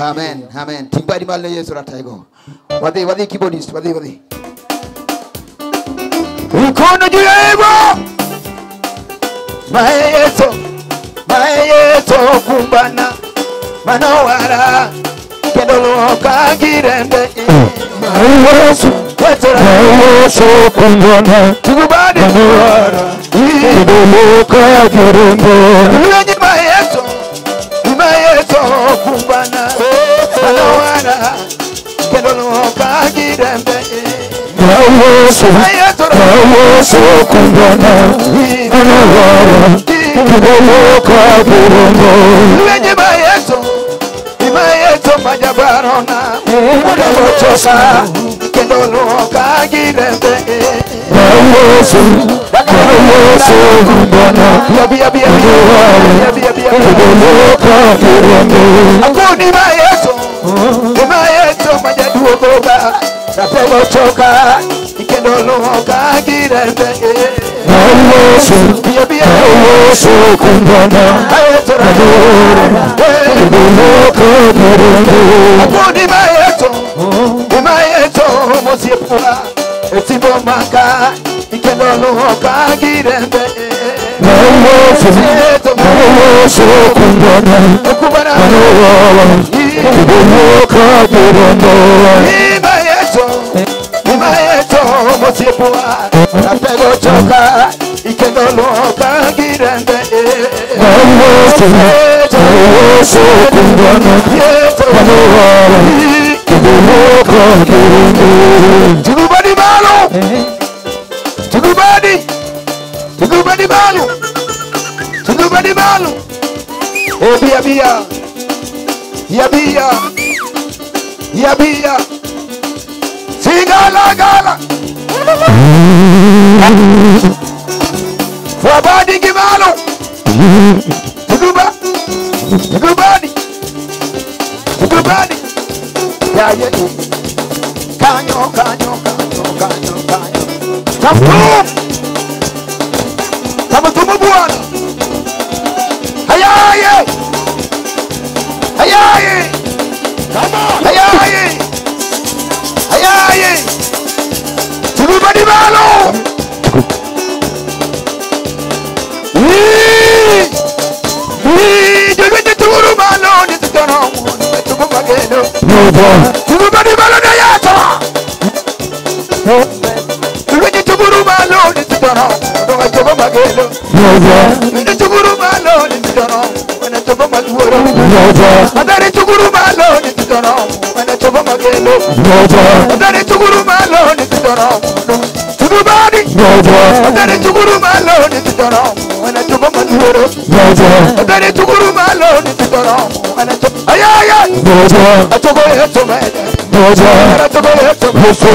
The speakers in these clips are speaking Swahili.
Amen. Amen. Timbadi malle Yesu rataigo. Wadi keyboardist. Wadi. Ukono juu ya ego. Maeso Okumbana. Manowara. Kendolo kagirende. Maeso Okumbana. Tugubadi. Manowara. Kendolo kagirende. Maeso Okumbana. Manowara. Kendolo kagirende. Maeso Okumbana. Manowara. Kendolo kagirende. Maeso majabarona. Mudabochosa. Kendolo kagirende. Maeso Okumbana. Kendolo kagirende. Akuni maeso majaduogoga. Rapegochoka. Kendolo kagirende. Maeso Okumbana. Kendolo kagirende. Akuni maeso mosiepuwa. Etimbo maka. Kendolo kagirende. Maeso Okumbana. Kendolo kagirende. Maeso mosiepuwa. Rapegochoka. Kendolo kagirende. Maeso Okumbana. Kendolo kagirende. Tugubadi malo. Yabia. Sigala. Wabadi gimalo. Tugubadi. Ya. Kanyo. Tamu buana. Hayaye. Come on. Hayaye. Tugubadi malo. Tugubadi malo na yato. Tugubadi malo ni titono. Tugubadi malo ni titono. Mathare tuguru malo ni titono. Mathare tuguru malo ni titono. Tugubadi. Mathare tuguru malo ni titono. Mathare tuguru malo ni titono. Ayaya. Atogo yeto Meja. Atogo yeto Yesu.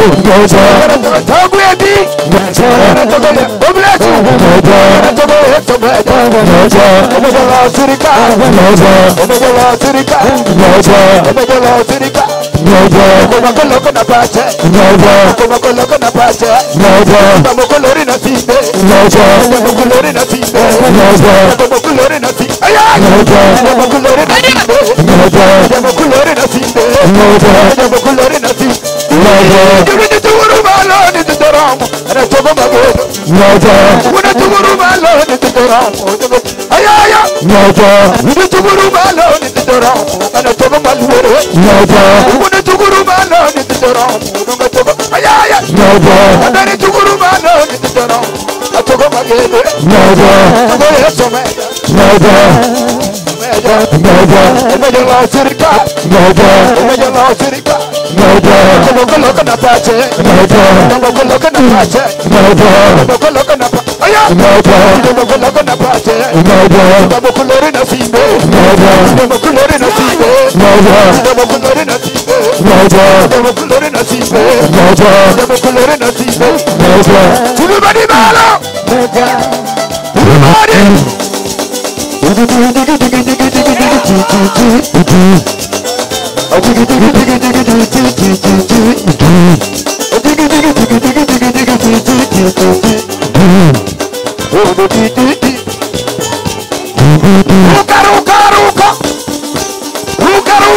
Atogo yeti. Atogo yeto. Atogo yeto Meja. Omejala sirika. Komako na pache. Komako na simbe.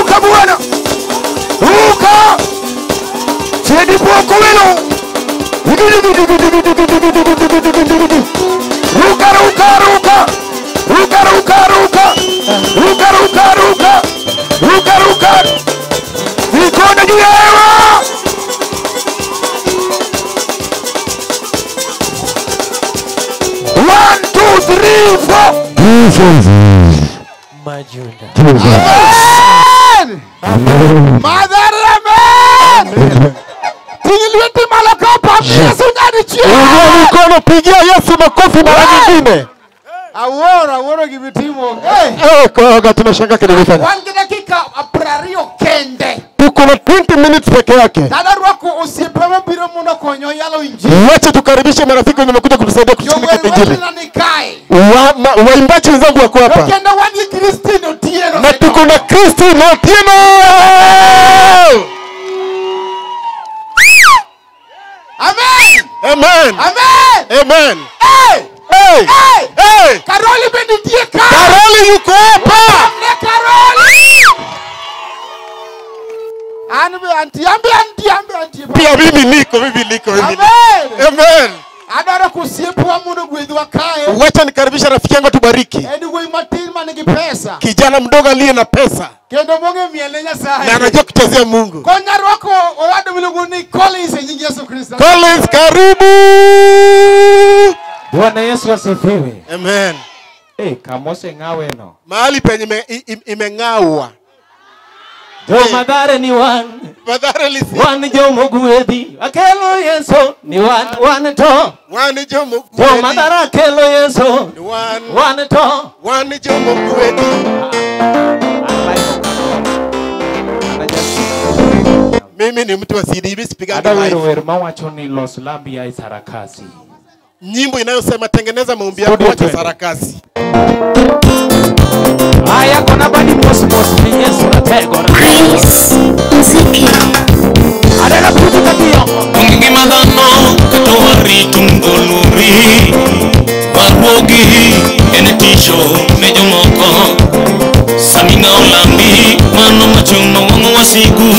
ruka bwana. Ruka. Sedi poko weno. Ruka ruka ruka. Ruka ruka ruka. Ruka ruka ruka. Ruka ruka. Mikono juu ya hewa. One, two, three, four. Majunda. Amen. Mathare, amen. Tingiliweti malakopa Yesu ndani chini. Mkono pigia Yesu makofi mara nyingine. Awora gibitimo. Kwa tunashangaa kinafanya. One dakika aprario kende. Tuko na 20 minutes peke yake. Dada wako usipewe bila muda konyo yalo injili. Wacha tukaribishe marafiki wenye wamekuja kutusaidia kutumikia injili. Waimbaji wenzangu wako hapa. Kenda wani Crsd Otieno. Na tuko na Crsd Otieno. Amen. Amen. Amen. Amen. Hey. Hey. Hey. Caroly benditie ka. Caroly yuko hapa. Caroly. Anti. Pia mimi niko. Amen. Amen. Adara kusiepwa mundu gwedwa kae. Wacha nikaribisha rafiki yangu tubariki. Edi gwe matilma nigi pesa. Kijana mdogo aliye na pesa. Kendo monge mielenya sahi. Na anajua kuchezea Mungu. Konya rwako owadu miluguni Collins nyingi Yesu Kristo. Collins karibu. Bwana Yesu asifiwe. Amen. Kamose ngawe no. Mahali penye imeng'awa. Jo Mathare ni one. Mathare lisi. One jo mugwedi. Akelo Yesu ni one to. One jo mugwedi. Jo Mathare akelo Yesu ni one to. One jo mugwedi. Mimi ni mtu wa CD, mimi sipigani live. Adaweru mawacho ni los lambi ya sarakasi. Nyimbo inayosema tengeneza maombi yako acha sarakasi. Haya kona badi mos ni Yesu na tego na Praise muziki. adala kutu katio. Mungi madano katowari tungoluri. Warogi enetisho nejomoko. Samina olambi mano machuno wangu wasigu.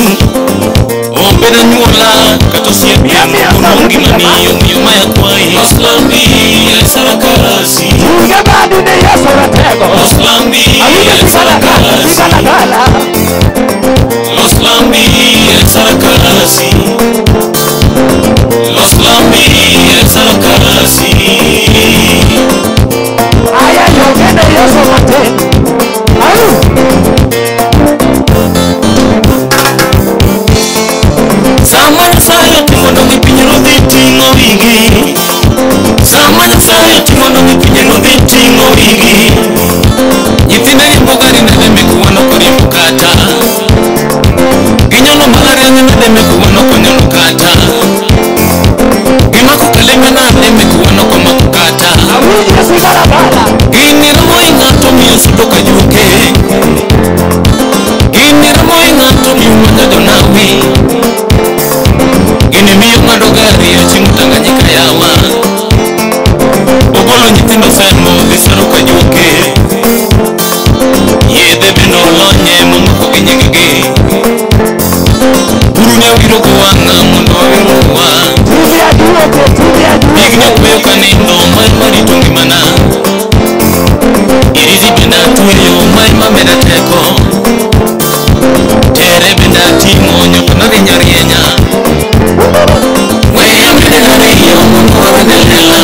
Obeda nyuola katosia biamu mungi maniyo nyuma ya kwai. Oslambi ya sarakasi. Uga badi ni Yesu na tego. Oslambi ya sarakasi. Oslambi ya sarakasi. Oslambi ya sarakasi. Aya yogene Yesu na tego. Sama saya timono mipinyo dhitingo wigi. Sama saya timono mipinyo dhitingo wigi. Nyithinde gipogari nade mekuwano kori mukata. Ginyolo malari nade mekuwano konyono kata. Gimako kaleme nade mekuwano koma kukata. Gini ramo ingato miyo sudoka juke. Gini ramo ingato miyo madajo nawi. Gini miyo ngado gari ya chimu Tanganyika yawa. Ogolo nyithindo femo visaruka juke. Yedhe bino lonye mamako ginyegege. Urunya wiro kuwanga mondo wawiruwa. Bigna kuyo kanindo mari tungi mana. Irizi bina tuyo mamena teko. Tere bina timo nyokona rinyarienya. Weya mbele riyo mondo wawinelela.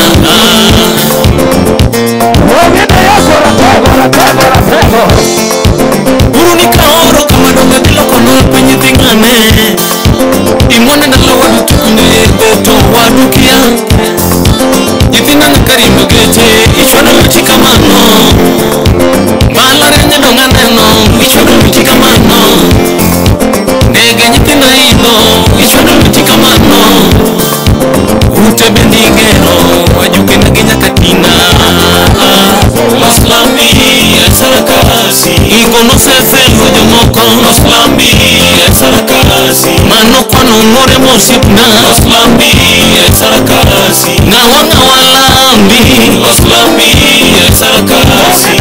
Urunika oro kama donga dilo kono penye tingane. Imone na lawa dutukunyo yeto wadukia. Yithina nakarimbo gete ichwana luchika mano. Malarenya donga neno ichwana luchika mano. Nege nyithina ino ichwana luchika mano. Ute bendigero wajuke naginya katina. Oslambi ya sarakasi. Igono fefe lojo moko. Oslambi ya sarakasi. Mano kwano more mosipna. Oslambi ya sarakasi. Nawanga walambi. Oslambi ya sarakasi.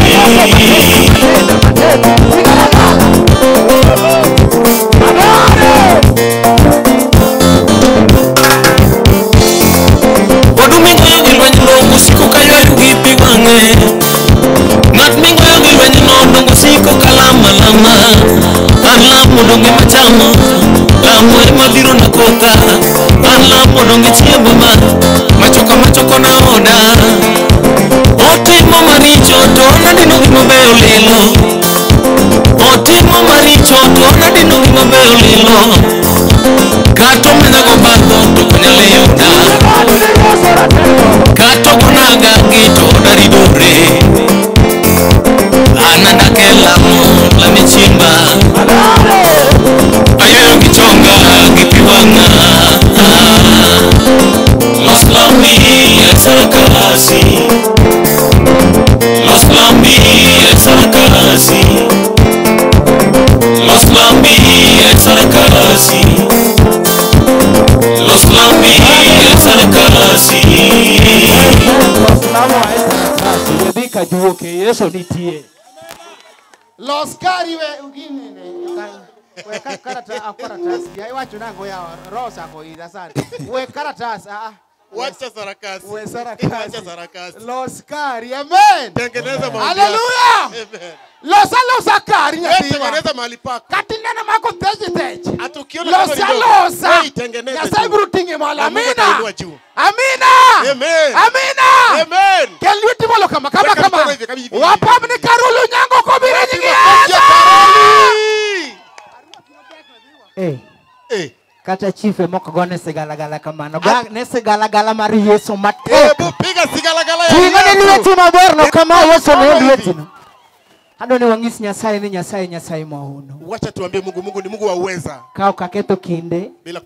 Alamo donge machamo Lamo ema biro na koka Alamo donge chiembo Machoko na oda Otimo maricho Tona dino gimo beo lilo Otimo maricho Tona dino gimo beo lilo Kato mena gobado Toko nyale yuda Kato konaga Gito dari dore Ananda ke lamo Lami chimba Ayo kichonga Kipiwanga Los lambi Sarakasi Los lambi Sarakasi Los lambi Sarakasi Los lambi Sarakasi Yedika juoke Yesu nitie. Los cari we ugine we karatasi ya wacho nango ya rosa ko ida sana we karatasi Wacha sarakasi. we sarakasi Wacha sarakasi. Los cari amen. Tengeneza mahali. Hallelujah. Amen. Los cari Tengeneza mahali pako. katinena mako teje Atukiona losa tengeneza. ya sai brutinge mala amina Amen. Amen. Amen. Kelwiti molo kama hivi. wapamne Caroly nyango ko biriji Eh. Kata chife moko gone sigala kamano. Ne sigala mar Yesu matek. Hebu piga sigala ya. Tinga ni lweti maborno kama Yesu ne lweti no. Hado ne wangisi Nyasaye ni Nyasaye mahuno. Wacha tuambie Mungu ni Mungu wa uweza. Kao kaketo kinde. Bila